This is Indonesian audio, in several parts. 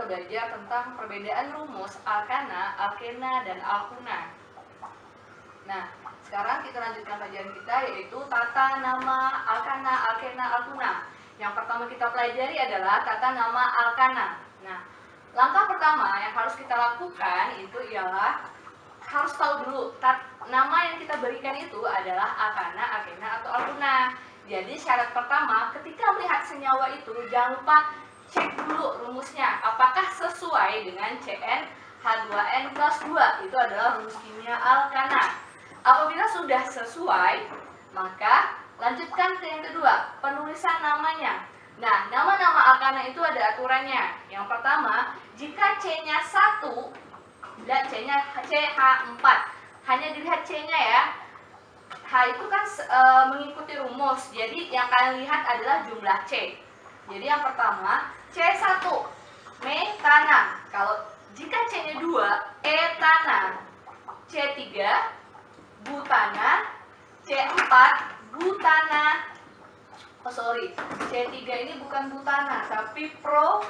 bakal belajar tentang perbedaan rumus alkana, alkena, dan alkuna. Nah, sekarang kita lanjutkan pelajaran kita, yaitu tata nama alkana, alkena, alkuna. Yang pertama kita pelajari adalah tata nama alkana. Nah, langkah pertama yang harus kita lakukan itu ialah harus tahu dulu nama yang kita berikan itu adalah alkana, alkena, atau alkuna. Jadi syarat pertama, ketika melihat senyawa itu jangan lupa cek dulu rumusnya apakah sesuai dengan CnH2n+2. Itu adalah rumus kimia alkana. Apabila sudah sesuai, maka lanjutkan ke yang kedua, penulisan namanya. Nah, nama-nama alkana itu ada aturannya. Yang pertama, jika C-nya 1 dan C-nya CH4, hanya dilihat C-nya ya. H itu kan mengikuti rumus, jadi yang kalian lihat adalah jumlah C. Jadi yang pertama, C1 metana. Kalau jika C-nya 2, etana. C3 butana. C4 butana. C3 ini bukan butana tapi propana.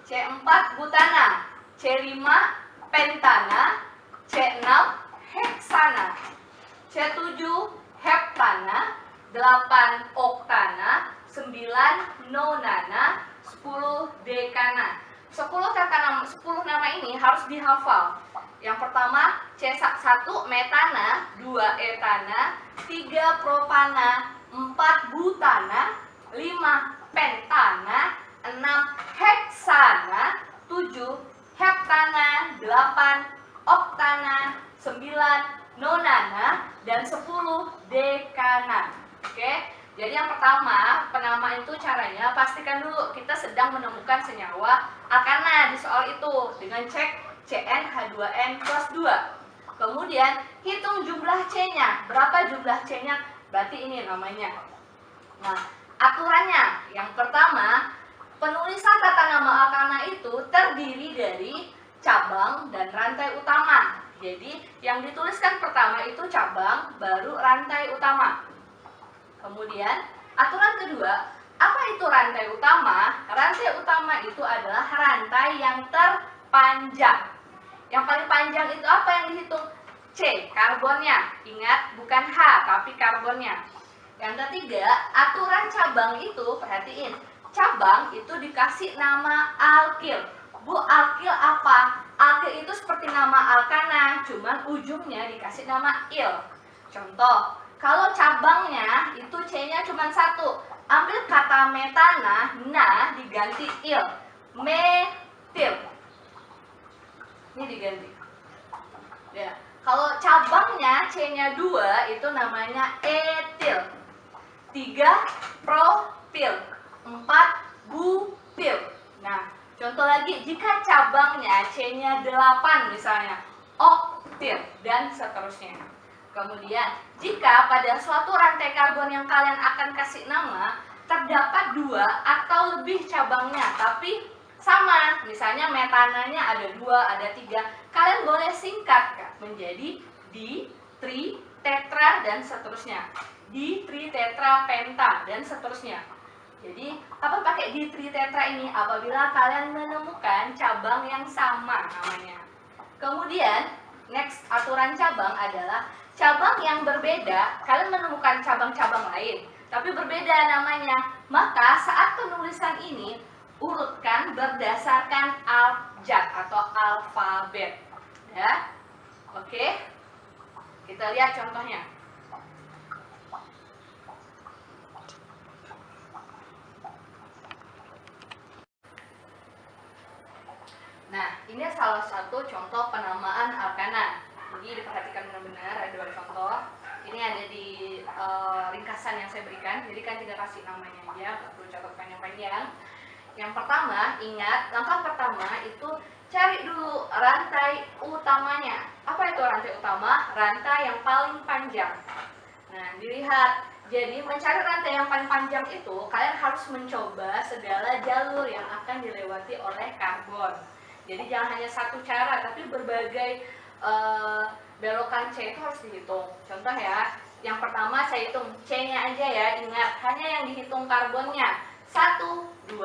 C4 butana. C5 pentana. C6 heksana. C7 heptana. 8 oktana. 9 nonana. 10 dekana. 10 nama ini harus dihafal. Yang pertama C1 metana, 2 etana, 3 propana, 4 butana, 5 pentana, 6 heksana, 7 heptana, 8 oktana, 9 nonana, dan 10 dekana. Oke? Jadi yang pertama, penamaan itu caranya pastikan dulu kita sedang menemukan senyawa alkana di soal itu dengan cek CnH2n+2. Kemudian hitung jumlah C-nya. Berapa jumlah C-nya? Berarti ini namanya. Nah, aturannya yang pertama, penulisan tata nama alkana itu terdiri dari cabang dan rantai utama. Jadi yang dituliskan pertama itu cabang, baru rantai utama. Kemudian, aturan kedua, apa itu rantai utama? Rantai utama itu adalah rantai yang terpanjang. Yang paling panjang itu apa yang dihitung? C, karbonnya. Ingat, bukan H, tapi karbonnya. Yang ketiga, aturan cabang itu, perhatiin, cabang itu dikasih nama alkil. Bu, alkil apa? Alkil itu seperti nama alkana, cuman ujungnya dikasih nama il. Contoh, kalau cabangnya itu C-nya cuma 1, ambil kata metana, nah diganti il, metil. Ini diganti. Ya, kalau cabangnya C-nya 2 itu namanya etil. 3 propil, 4 butil. Nah, contoh lagi, jika cabangnya C-nya 8 misalnya, oktil, dan seterusnya. Kemudian, jika pada suatu rantai karbon yang kalian akan kasih nama, terdapat 2 atau lebih cabangnya, tapi sama, misalnya metananya ada 2, ada 3, kalian boleh singkat menjadi di, tri, tetra, dan seterusnya. Di, tri, tetra, penta, dan seterusnya. Jadi, apa pakai di, tri, tetra ini? Apabila kalian menemukan cabang yang sama namanya. Kemudian, next aturan cabang adalah cabang yang berbeda, kalian menemukan cabang-cabang lain, tapi berbeda namanya. Maka saat penulisan ini, urutkan berdasarkan abjad atau alfabet. Ya, oke. Kita lihat contohnya. Nah, ini salah satu contoh penamaan alkana. Jadi diperhatikan benar-benar, ada 2 contoh. Ini ada di ringkasan yang saya berikan. Jadi kan tidak kasih namanya aja, nggak perlu catat panjang-panjang. Yang pertama, ingat, langkah pertama itu cari dulu rantai utamanya. Apa itu rantai utama? Rantai yang paling panjang. Nah, dilihat. Jadi mencari rantai yang paling panjang itu, kalian harus mencoba segala jalur yang akan dilewati oleh karbon. Jadi jangan hanya satu cara, tapi berbagai belokan C itu harus dihitung. Contoh ya, Yang pertama saya hitung C-nya aja ya, ingat hanya yang dihitung karbonnya. 1, 2,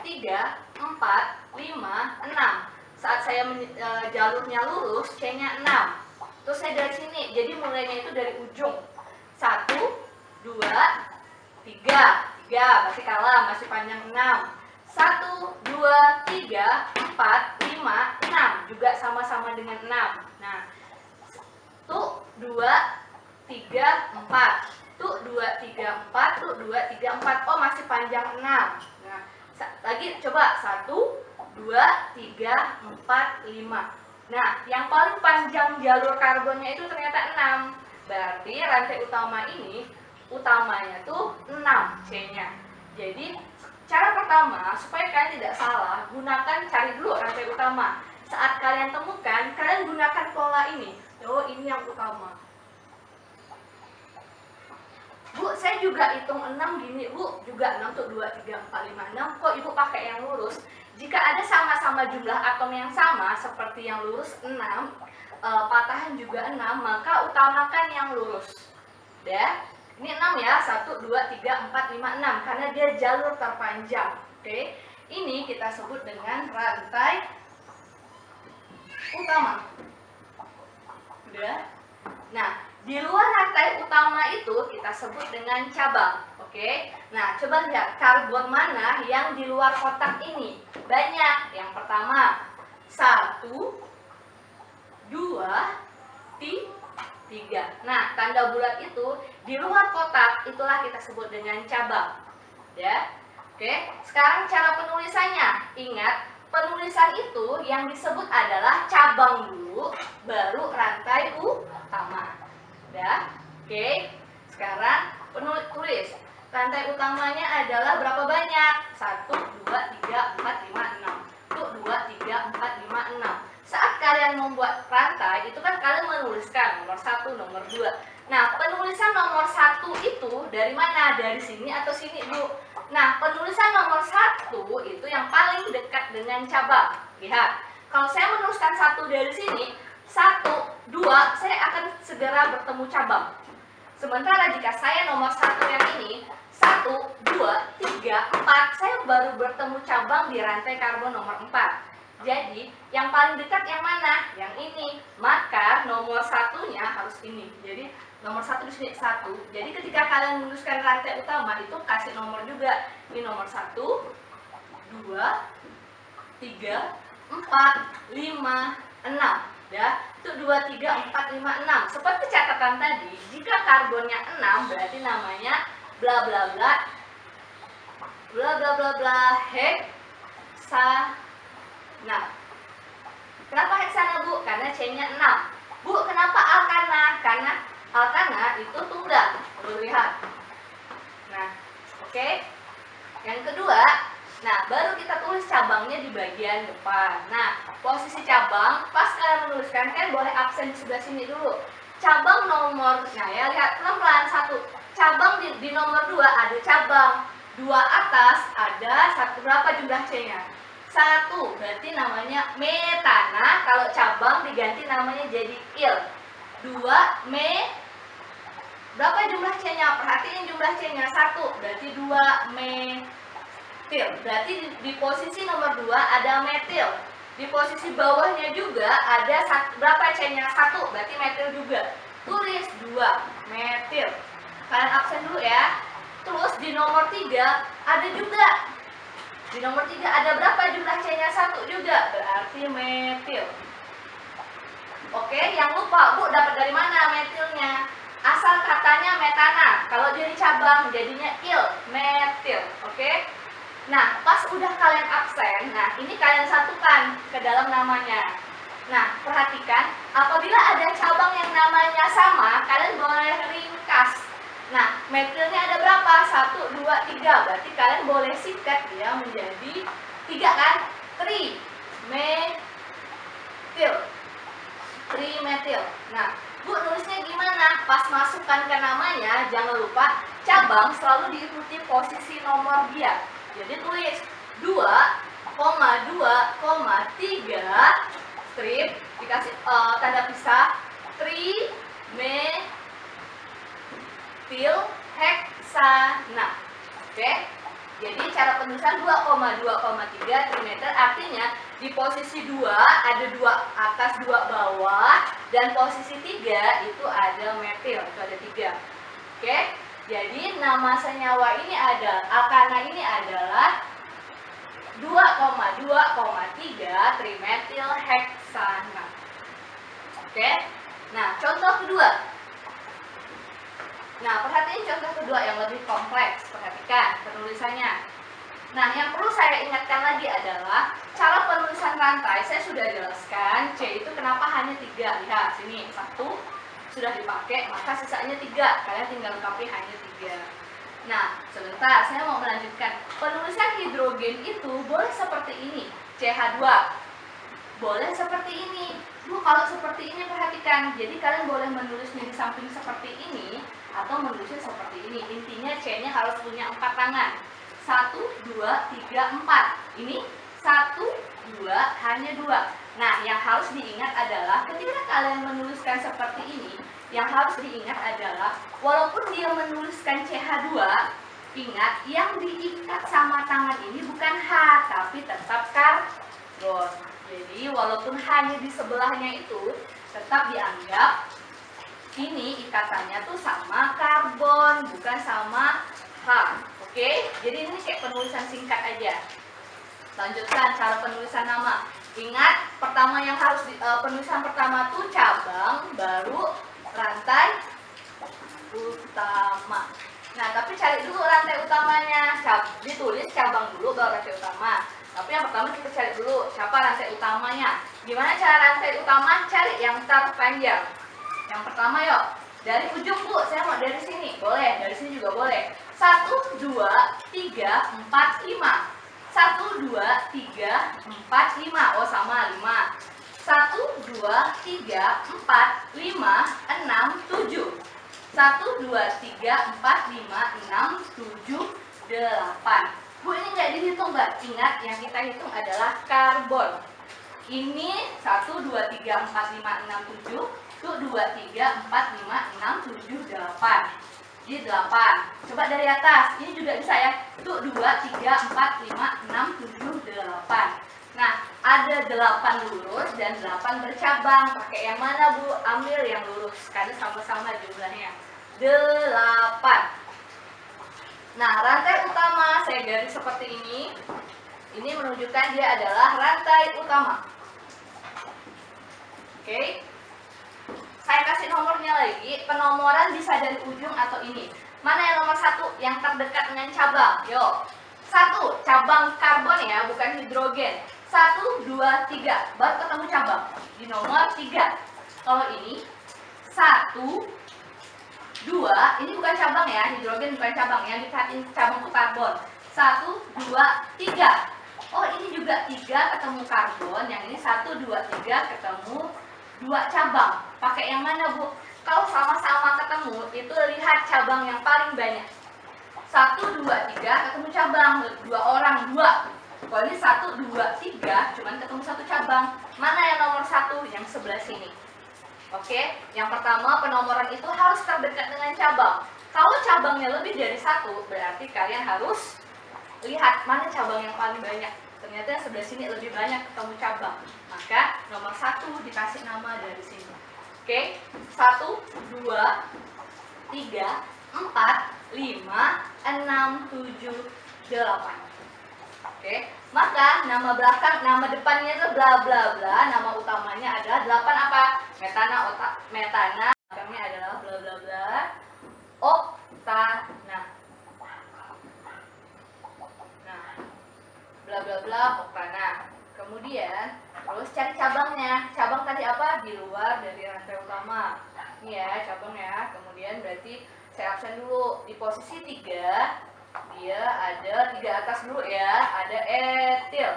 3, 4, 5, 6. Saat saya jalurnya lurus, C-nya 6. Terus saya dari sini, jadi mulainya itu dari ujung. 1, 2, 3. 3, berarti kalah, masih panjang 6. 1, 2, 3, 4, 5, 6. Juga sama-sama dengan 6. Nah, tuh 2, 3, 4. Tuh 2, 3, 4. Tuh 2, 3, 4. Oh, masih panjang 6. Nah, lagi coba 1, 2, 3, 4, 5. Nah, yang paling panjang jalur karbonnya itu ternyata 6. Berarti rantai utama ini, utamanya tuh 6 C-nya. Jadi, cara pertama, supaya kalian tidak salah, cari dulu rantai utama. Saat kalian temukan, kalian gunakan pola ini. Oh, ini yang utama. Bu, saya juga hitung 6 gini, Bu. Juga 6 tuh 2, 3, 4, 5, 6. Kok Ibu pakai yang lurus? Jika ada sama-sama jumlah atom yang sama, seperti yang lurus 6, patahan juga 6, maka utamakan yang lurus. Ya, ini 6 ya, 1, 2, 3, 4, 5, 6, karena dia jalur terpanjang. Oke, ini kita sebut dengan rantai utama. Udah? Nah, di luar rantai utama itu kita sebut dengan cabang. Oke, nah coba lihat karbon mana yang di luar kotak ini. Banyak. Yang pertama 1, 2, 3. Nah, tanda bulat itu di luar kotak, itulah kita sebut dengan cabang. Ya. Oke, sekarang cara penulisannya. Ingat, penulisan itu yang disebut adalah cabang dulu, baru rantai utama. Ya. Oke. Sekarang tulis. Rantai utamanya adalah berapa banyak? 1, 2, 3, 4, 5, 6. Tuh 2, 3, 4, 5, 6. Saat kalian membuat rantai, itu kan kalian menuliskan nomor 1, nomor 2. Nah, penulisan nomor 1 itu dari mana? Dari sini atau sini, Bu? Nah, penulisan nomor 1 itu yang paling dekat dengan cabang. Lihat, kalau saya menuliskan 1 dari sini, 1, 2, saya akan segera bertemu cabang. Sementara jika saya nomor 1 yang ini, 1, 2, 3, 4, saya baru bertemu cabang di rantai karbon nomor 4. Jadi, yang paling dekat yang mana? Yang ini. Maka nomor 1-nya harus ini. Jadi, nomor 1 di sini 1. Jadi, ketika kalian menuliskan rantai utama itu kasih nomor juga. Ini nomor 1, 2, 3, 4, 5, 6. Ya, itu 2, 3, 4, 5, 6. Seperti catatan tadi, jika karbonnya 6 berarti namanya bla bla bla bla bla bla bla heksana. Kenapa heksana, Bu? Karena C-nya 6. Bu, kenapa alkana? Karena alkana itu tunggal. Perlu lihat. Nah, oke. Yang kedua, nah baru kita tulis cabangnya di bagian depan. Nah, posisi cabang, pas kalian menuliskan, kalian boleh absen di sebelah sini dulu. Cabang nomor, nah ya lihat pelan-pelan 1. Cabang di nomor 2 ada cabang. 2 atas ada berapa jumlah C-nya? 1, berarti namanya metana. Kalau cabang diganti namanya jadi il. 2, berapa jumlah C-nya? Perhatiin jumlah C-nya 1, berarti 2 metil. Berarti di posisi nomor 2 ada metil. Di posisi bawahnya juga ada berapa C-nya? 1, berarti metil juga. Tulis 2 metil. Kalian absen dulu ya. Terus di nomor 3 ada juga. Di nomor 3 ada berapa jumlah C-nya? 1 juga, berarti metil. Oke, yang lupa, Bu, dapat dari mana metilnya? Asal katanya metana. Kalau jadi cabang jadinya il, metil. Oke? Nah, pas udah kalian absen, nah ini kalian satukan ke dalam namanya. Nah, perhatikan, apabila ada cabang yang namanya sama, kalian boleh ringkas. Nah, metilnya ada berapa? 1, 2, 3. Berarti kalian boleh sikat dia menjadi 3 kan? Trimetil. Trimetil. Nah, Bu, nulisnya gimana? Pas masukkan ke namanya, jangan lupa cabang selalu diikuti posisi nomor dia. Jadi tulis 2,2,3 strip dikasih tanda pisah trimetil. metil heksana. Oke? Jadi cara penulisan 2,2,3 trimetil artinya di posisi 2 ada 2 atas 2 bawah, dan posisi 3 itu ada metil, itu ada 3. Oke? Jadi nama senyawa ini alkana ini adalah 2,2,3 trimetil heksana. Oke? Nah, contoh kedua. Nah, perhatiin contoh kedua yang lebih kompleks. Perhatikan penulisannya. Nah, yang perlu saya ingatkan lagi adalah cara penulisan rantai. Saya sudah jelaskan C itu kenapa hanya 3. Lihat sini, 1 sudah dipakai, maka sisanya 3. Kalian tinggal lengkapi hanya 3. Nah, sebentar, saya mau melanjutkan. Penulisan hidrogen itu boleh seperti ini, CH2. Boleh seperti ini. Bu, kalau seperti ini perhatikan. Jadi kalian boleh menulisnya di samping seperti ini atau menulisnya seperti ini. Intinya C-nya harus punya 4 tangan. 1, 2, 3, 4. Ini 1, 2, hanya 2. Nah, yang harus diingat adalah ketika kalian menuliskan seperti ini, yang harus diingat adalah walaupun dia menuliskan CH2, ingat yang diikat sama tangan ini bukan H, tapi tetap karbon. Jadi walaupun hanya di sebelahnya itu tetap dianggap ini ikatannya tuh sama karbon, bukan sama H. Oke? Jadi ini kayak penulisan singkat aja. Lanjutkan cara penulisan nama. Ingat, pertama yang harus penulisan pertama tuh cabang, baru rantai utama. Nah, tapi cari dulu rantai utamanya. Ditulis cabang dulu baru rantai utama. Tapi yang pertama kita cari dulu siapa rantai utamanya. Gimana cara rantai utama? Cari yang terpanjang. Yang pertama yuk. Dari ujung Bu, saya mau dari sini. Boleh, dari sini juga boleh. 1, 2, 3, 4, 5. 1, 2, 3, 4, 5. Oh sama, 5. 1, 2, 3, 4, 5, 6, 7. 1, 2, 3, 4, 5, 6, 7, 8. Bu, ini nggak dihitung, Mbak. Ingat, yang kita hitung adalah karbon. Ini 1, 2, 3, 4, 5, 6, 7. Tuh 2, 3, 4, 5, 6, 7, 8. Jadi 8. Coba dari atas. Ini juga bisa ya. Tuh 2, 3, 4, 5, 6, 7, 8. Nah, ada 8 lurus dan 8 bercabang. Pakai yang mana, Bu? Ambil yang lurus. Karena sama-sama jumlahnya. 8. Nah, rantai utama saya garis seperti ini. Ini menunjukkan dia adalah rantai utama. Oke. Saya kasih nomornya lagi. Penomoran bisa dari ujung atau ini. Mana yang nomor 1? Yang terdekat dengan cabang. Yuk. 1, cabang karbon ya, bukan hidrogen. 1, 2, 3. Baru ketemu cabang. Di nomor 3. Kalau ini 1, 2, ini bukan cabang ya, hidrogen bukan cabang, yang dikatain cabang itu karbon. 1, 2, 3. Oh, ini juga 3 ketemu karbon, yang ini 1, 2, 3 ketemu 2 cabang. Pakai yang mana, Bu? Kalau sama-sama ketemu, itu lihat cabang yang paling banyak. 1, 2, 3 ketemu cabang, 2 orang, 2. Kalau ini 1, 2, 3 cuman ketemu 1 cabang. Mana yang nomor 1? Yang sebelah sini. Oke, yang pertama penomoran itu harus terdekat dengan cabang. Kalau cabangnya lebih dari 1, berarti kalian harus lihat mana cabang yang paling banyak. Ternyata sebelah sini lebih banyak ketemu cabang. Maka nomor 1 dikasih nama dari sini. Oke, 1, 2, 3, 4, 5, 6, 7, 8. Oke, maka nama belakang, nama depannya itu bla bla bla, nama utamanya adalah 8 apa? Metana, belakangnya adalah bla bla bla, oktana. Nah, bla bla bla, oktana. Kemudian, terus cari cabangnya. Cabang tadi apa? Di luar dari rantai utama. Ini ya, cabang ya. Kemudian berarti saya absen dulu di posisi 3. Dia ada 3 atas dulu ya, ada etil.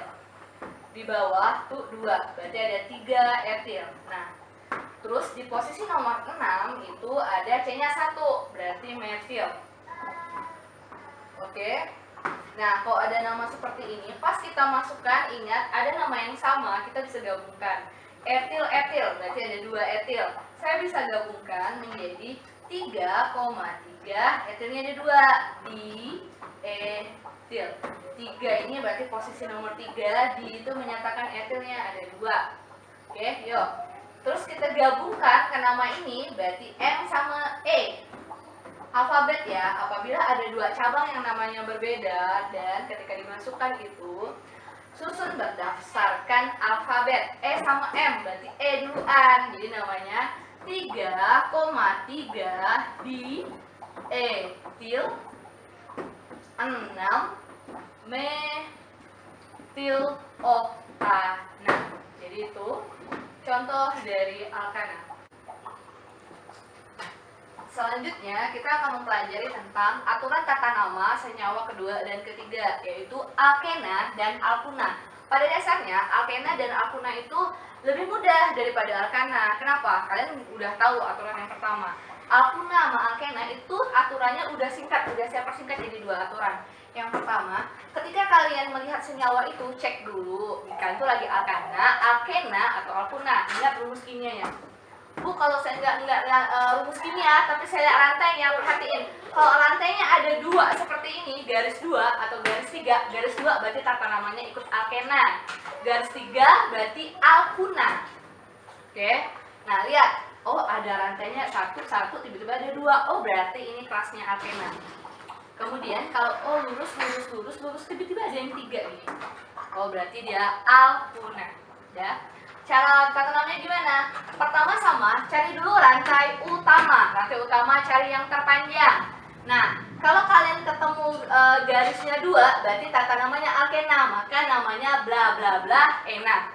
Di bawah tuh 2, berarti ada 3 etil. Nah, terus di posisi nomor 6 itu ada C-nya 1, berarti metil. Oke. Nah, kalau ada nama seperti ini, pas kita masukkan, ingat ada nama yang sama, kita bisa gabungkan. Etil-etil, berarti ada 2 etil. Saya bisa gabungkan menjadi 3,3 3, etilnya ada 2, di etil. 3 ini berarti posisi nomor 3, di itu menyatakan etilnya ada 2. Oke, yuk. Terus kita gabungkan ke nama ini, berarti M sama E. Alfabet ya, apabila ada 2 cabang yang namanya berbeda dan ketika dimasukkan itu susun berdasarkan alfabet. E sama M berarti E duluan. Jadi namanya 3,3 di etil 6 metil oktana. Jadi itu contoh dari alkana. Selanjutnya kita akan mempelajari tentang aturan tata nama senyawa kedua dan ketiga, yaitu alkena dan alkuna. Pada dasarnya alkena dan alkuna itu lebih mudah daripada alkana. Kenapa? Kalian udah tahu aturan yang pertama. Alkuna sama alkena itu aturannya udah singkat, udah saya persingkat jadi 2 aturan. Yang pertama, ketika kalian melihat senyawa itu cek dulu, kan itu lagi alkana, alkena atau alkuna. Ingat rumus kimianya. Bu, kalau saya nggak rumus kimia, tapi saya lihat rantainya, perhatiin. Kalau rantainya ada 2 seperti ini, garis 2 atau garis 3, garis 2 berarti tata namanya ikut alkena, garis 3 berarti alkuna. Oke, nah lihat, oh ada rantainya 1, tiba-tiba ada 2, oh berarti ini kelasnya alkena. Kemudian kalau oh lurus, tiba-tiba ada yang 3 nih, oh berarti dia alkuna. Ya. Cara tata namanya gimana? Pertama sama, cari dulu rantai utama. Rantai utama cari yang terpanjang. Nah, kalau kalian ketemu garisnya 2, berarti tata namanya alkena, maka namanya bla bla bla ena.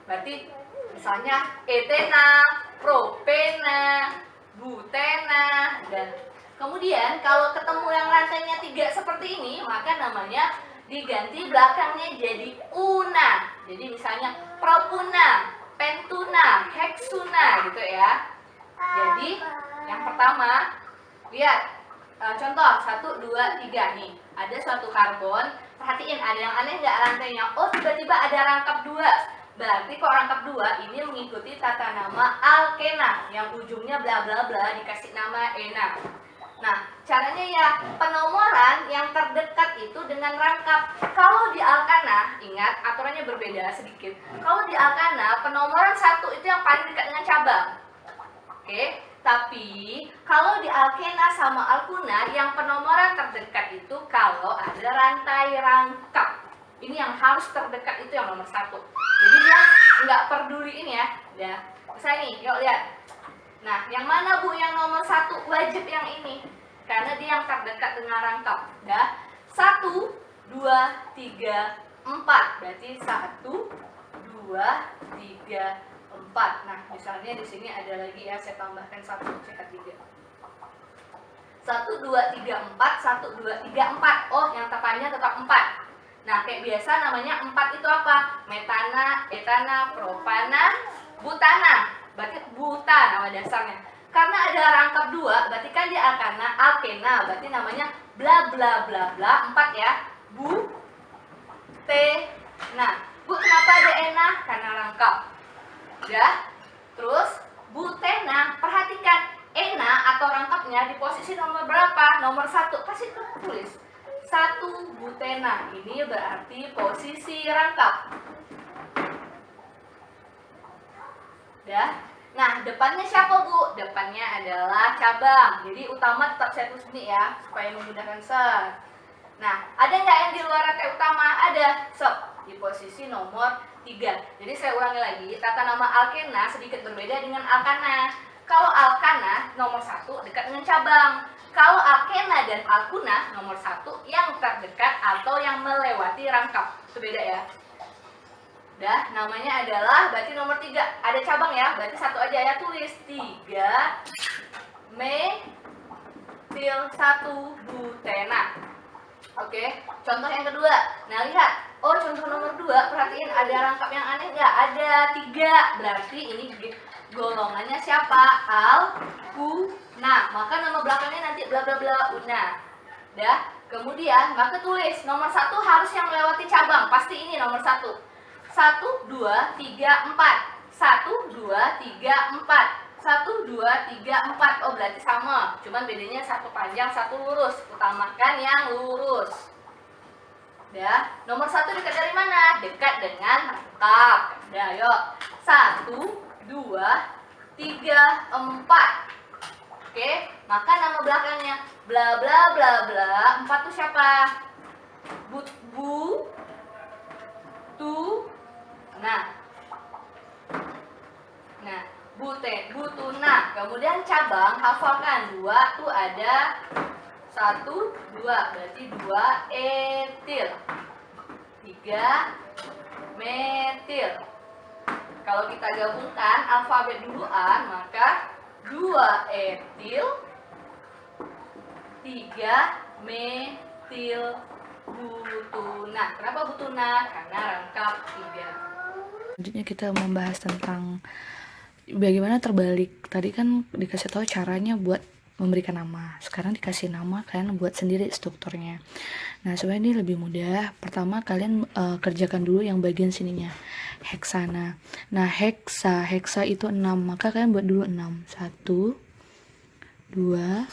Berarti misalnya etena, propena, butena, dan kemudian kalau ketemu yang rantainya 3 seperti ini, maka namanya diganti belakangnya jadi una. Jadi misalnya propuna, pentuna, heksuna gitu ya. Jadi yang pertama, lihat contoh 1, 2, 3 nih. Ada suatu karbon, perhatiin ada yang aneh nggak rantainya? Oh tiba-tiba ada rangkap 2. Berarti kok rangkap 2 ini mengikuti tata nama alkena yang ujungnya bla bla bla dikasih nama ena. Nah, caranya ya penomoran yang terdekat itu dengan rangkap. Kalau di alkana, ingat aturannya berbeda sedikit. Kalau di alkana, penomoran 1 itu yang paling dekat dengan cabang. Oke, tapi kalau di alkena sama alkuna, yang penomoran terdekat itu kalau ada rantai rangkap. Ini yang harus terdekat itu yang nomor 1. Jadi dia nggak peduli ini ya. Ya, misalnya nih, yuk lihat. Nah, yang mana Bu yang nomor 1? Wajib yang ini. Karena dia yang terdekat dengan rangkap. Ya. 1, 2, 3, 4. Berarti 1, 2, 3, 4. Nah, misalnya di sini ada lagi ya, saya tambahkan 1, saya 3. 1, 2, 3, 4, 1, 2, 3, 4. Oh, yang terpanjang tetap 4. Nah, kayak biasa namanya 4 itu apa? Metana, etana, propana, butana. Berarti buta nama dasarnya. Karena ada rangkap 2, berarti kan dia alkena, berarti namanya bla bla bla bla 4 ya. Bu, te, nah. Bu kenapa ada ena? Karena rangkap. Ya. Terus butena, perhatikan ena atau rangkapnya di posisi nomor berapa? Nomor 1. Kasih tulis. 1 butena. Ini berarti posisi rangkap. Ya. Nah, depannya siapa Bu? Depannya adalah cabang. Jadi utama tetap saya tulis ini ya, supaya memudahkan search. Nah, ada nggak yang di luar rantai utama? Ada. Di posisi nomor 3. Jadi saya ulangi lagi, tata nama alkena sedikit berbeda dengan alkana. Kalau alkana nomor 1 dekat dengan cabang. Kalau alkena dan alkuna nomor 1 yang terdekat atau yang melewati rangkap. Itu beda ya. Udah, namanya adalah berarti nomor 3. Ada cabang ya, berarti 1 aja ya, tulis 3 metil 1 butena. Oke, contoh yang kedua. Nah, lihat. Oh, contoh nomor 2, perhatiin ada rangkap yang aneh nggak? Ada 3. Berarti ini golongannya siapa? Alkuna. Maka nama belakangnya nanti bla bla bla una. Udah, kemudian maka tulis nomor 1 harus yang melewati cabang. Pasti ini nomor 1. 1, 2, 3, 4. 1, 2, 3, 4. 1, 1, 2, 3, 4. Oh, berarti sama. Cuman bedanya satu panjang, satu lurus. Utamakan yang lurus. Ya, nomor 1 dekat dari mana? Dekat dengan rangkap. Udah, yuk. 1, 2, 3, 4. Oke, maka nama belakangnya bla bla bla bla. 4 itu siapa? Bu, tu. Nah, butuna. Kemudian cabang hafalkan 2 tuh ada 1, 2, berarti 2 etil, 3 metil. Kalau kita gabungkan alfabet duluan, maka 2 etil, 3 metil butuna. Kenapa butuna? Karena rangkap 3. Selanjutnya kita membahas tentang bagaimana terbalik. Tadi kan dikasih tahu caranya buat memberikan nama. Sekarang dikasih nama, kalian buat sendiri strukturnya. Nah, sebenarnya ini lebih mudah. Pertama kalian kerjakan dulu yang bagian sininya. Heksana. Nah, heksa itu 6. Maka kalian buat dulu 6. 1 2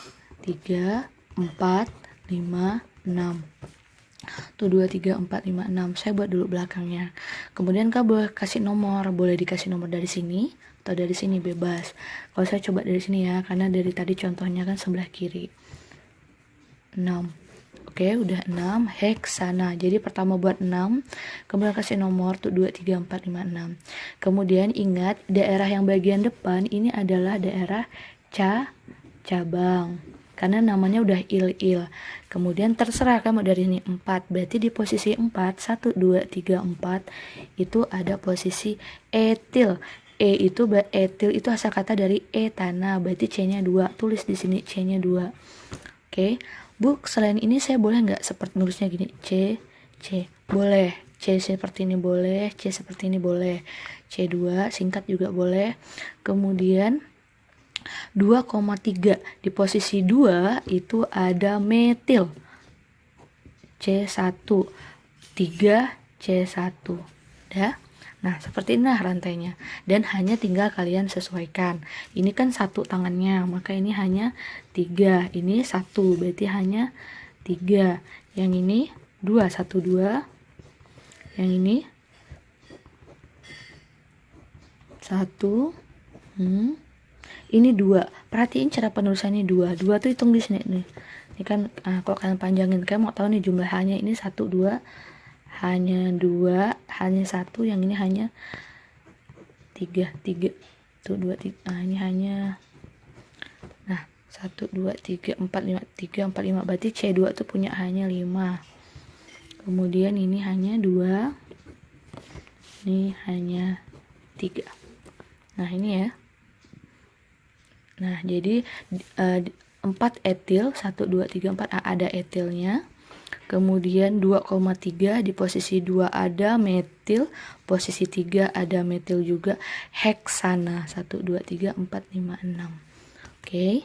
3 4 5 6. Tuh 2 3 4 5 6. Saya buat dulu belakangnya. Kemudian kalian boleh kasih nomor, boleh dikasih nomor dari sini atau dari sini, bebas. Kalau saya coba dari sini ya, karena dari tadi contohnya kan sebelah kiri. 6. Oke, udah 6. Heksana. Jadi pertama buat 6, kemudian kasih nomor tuh 2 3 4 5 6. Kemudian ingat daerah yang bagian depan ini adalah daerah cabang. Karena namanya udah il. Kemudian terserah kamu dari ini 4. Berarti di posisi 4, 1 2 3 4 itu ada posisi etil. Etil itu asal kata dari tanah, berarti C-nya 2. Tulis di sini C-nya 2. Oke. Bu, selain ini saya boleh nggak seperti nulisnya gini? C. Boleh. C seperti ini boleh, C seperti ini boleh. C2 singkat juga boleh. Kemudian 2,3 di posisi 2 itu ada metil. C1, 3 C1. Ya. Nah, seperti inilah rantainya. Dan hanya tinggal kalian sesuaikan. Ini kan 1 tangannya, maka ini hanya 3. Ini 1, berarti hanya 3. Yang ini 2, 1, 2. Yang ini 1. Ini 2. Perhatiin cara penulisannya 2. 2 tuh hitung di sini nih. Ini kan kalau kalian panjangin, kalian mau tahu nih jumlahannya ini 1 2. Hanya 2, hanya 1, yang ini hanya 3 tuh 2 3. Nah, ini hanya 1 2 3 4 5 3 4 5, berarti C2 tuh punya hanya 5. Kemudian ini hanya 2. Ini hanya 3. Nah, ini ya. Nah, jadi 4 etil, 1 2 3 4 ada etilnya. Kemudian 2,3 di posisi 2 ada metil, posisi 3 ada metil juga. Heksana 1 2 3 4 5 6. Oke.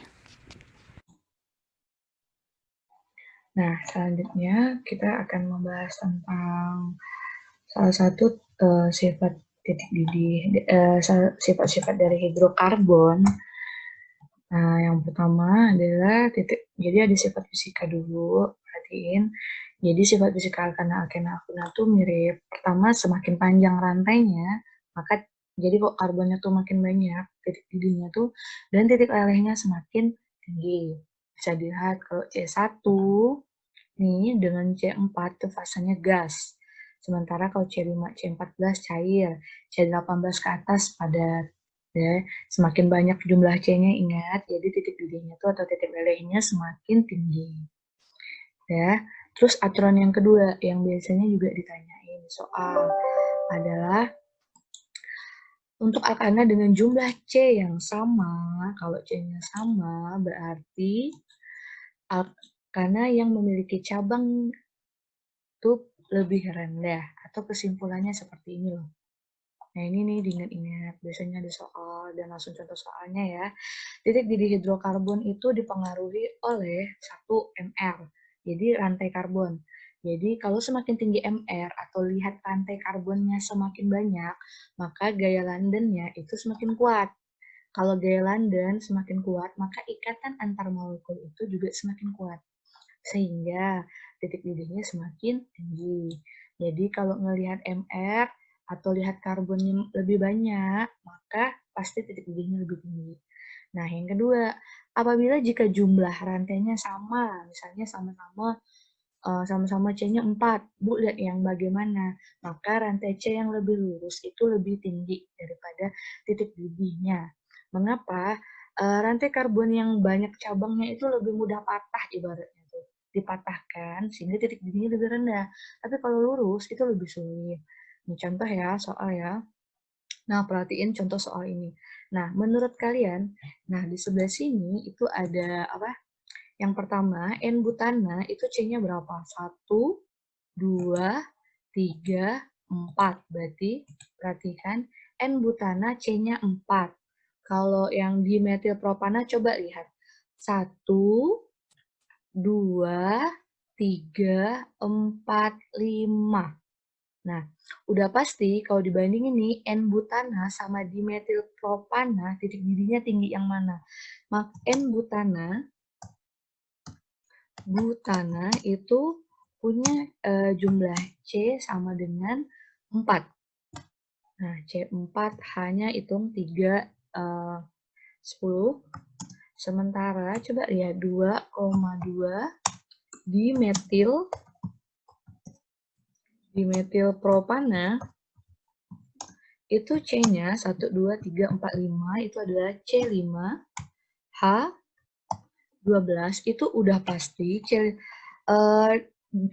Nah, selanjutnya kita akan membahas tentang salah satu sifat titik didih, sifat-sifat dari hidrokarbon. Nah, yang pertama adalah titik. Jadi ada sifat fisika dulu, perhatiin. Jadi sifat fisika alkana itu mirip. Pertama, semakin panjang rantainya, maka jadi kok karbonnya tuh makin banyak, titik didihnya tuh, dan titik lelehnya semakin tinggi. Bisa dilihat kalau C1 nih dengan C4 tuh fasenya gas. Sementara kalau C5, C14 cair, C18 ke atas padat. Ya, semakin banyak jumlah C-nya, ingat, jadi titik didihnya tuh atau titik lelehnya semakin tinggi. Ya, terus aturan yang kedua yang biasanya juga ditanyain soal adalah untuk alkana dengan jumlah C yang sama, kalau C-nya sama berarti alkana yang memiliki cabang itu lebih rendah, atau kesimpulannya seperti ini loh. Nah, ini nih diingat-ingat, biasanya ada soal dan langsung contoh soalnya ya. Titik didih hidrokarbon itu dipengaruhi oleh 1 Mr. Jadi rantai karbon. Jadi kalau semakin tinggi Mr atau lihat rantai karbonnya semakin banyak, maka gaya Londonnya itu semakin kuat. Kalau gaya London semakin kuat, maka ikatan antar molekul itu juga semakin kuat. Sehingga titik didihnya semakin tinggi. Jadi kalau ngelihat MR atau lihat karbonnya lebih banyak, maka pasti titik didihnya lebih tinggi. Nah, yang kedua, apabila jika jumlah rantainya sama, misalnya sama-sama C-nya 4, Bu, lihat yang bagaimana? Maka rantai C yang lebih lurus itu lebih tinggi daripada titik didihnya. Mengapa? Rantai karbon yang banyak cabangnya itu lebih mudah patah ibaratnya tuh. Dipatahkan sehingga titik didihnya lebih rendah. Tapi kalau lurus itu lebih sulit. Ini contoh ya, soal ya. Nah, perhatiin contoh soal ini. Nah, menurut kalian, nah di sebelah sini itu ada apa? Yang pertama, N-butana itu C-nya berapa? 1, 2, 3, 4. Berarti, perhatikan, N-butana C-nya 4. Kalau yang dimetilpropana, coba lihat. 1, 2, 3, 4, 5. Nah, udah pasti kalau dibandingin nih, N-butana sama dimetilpropana, titik didihnya tinggi yang mana? N-butana itu punya jumlah C sama dengan 4. Nah, C4 hanya hitung 3, 10. Sementara, coba lihat 2,2 dimetilpropana itu C-nya 1, 2, 3, 4, 5 itu adalah C5, H12 itu udah pasti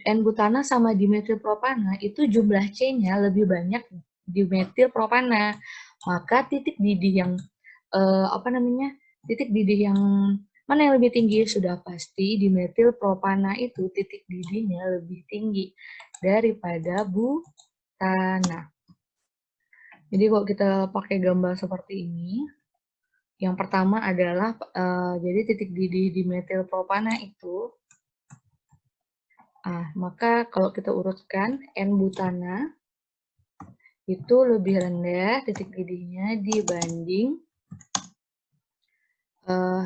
N-butana sama dimetilpropana itu jumlah C-nya lebih banyak dimetilpropana. Maka titik didih yang titik didih yang mana yang lebih tinggi? Sudah pasti dimetilpropana itu titik didihnya lebih tinggi daripada butana. Jadi kalau kita pakai gambar seperti ini, yang pertama adalah jadi titik didih dimetilpropana itu maka kalau kita urutkan N-butana itu lebih rendah titik didihnya dibanding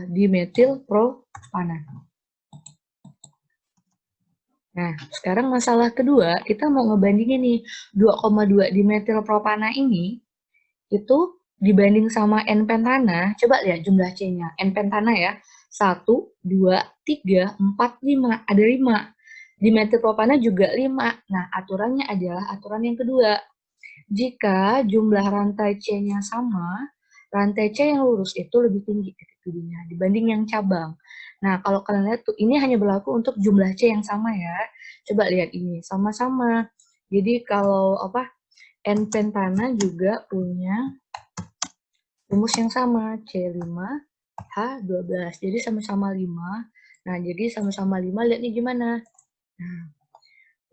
dimetilpropana. Nah, sekarang masalah kedua, kita mau ngebandingin nih 2,2 dimetilpropana ini itu dibanding sama N-pentana, coba lihat jumlah C-nya. N-pentana ya, 1, 2, 3, 4, 5, ada 5. Dimetilpropana juga 5. Nah, aturannya adalah aturan yang kedua. Jika jumlah rantai C-nya sama, rantai C yang lurus itu lebih tinggi titik didihnya dibanding yang cabang. Nah, kalau kalian lihat tuh, ini hanya berlaku untuk jumlah C yang sama ya. Coba lihat ini, sama-sama. Jadi kalau N-pentana juga punya rumus yang sama, C5, H12. Jadi sama-sama 5. Nah, jadi sama-sama 5, lihat nih gimana. Nah,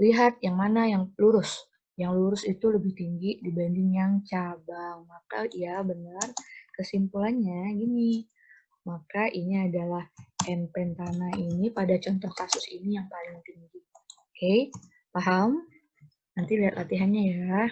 lihat yang mana yang lurus. Yang lurus itu lebih tinggi dibanding yang cabang. Maka ya benar, kesimpulannya gini. Maka ini adalah N-pentana ini pada contoh kasus ini yang paling tinggi. Oke, paham? Nanti lihat latihannya ya.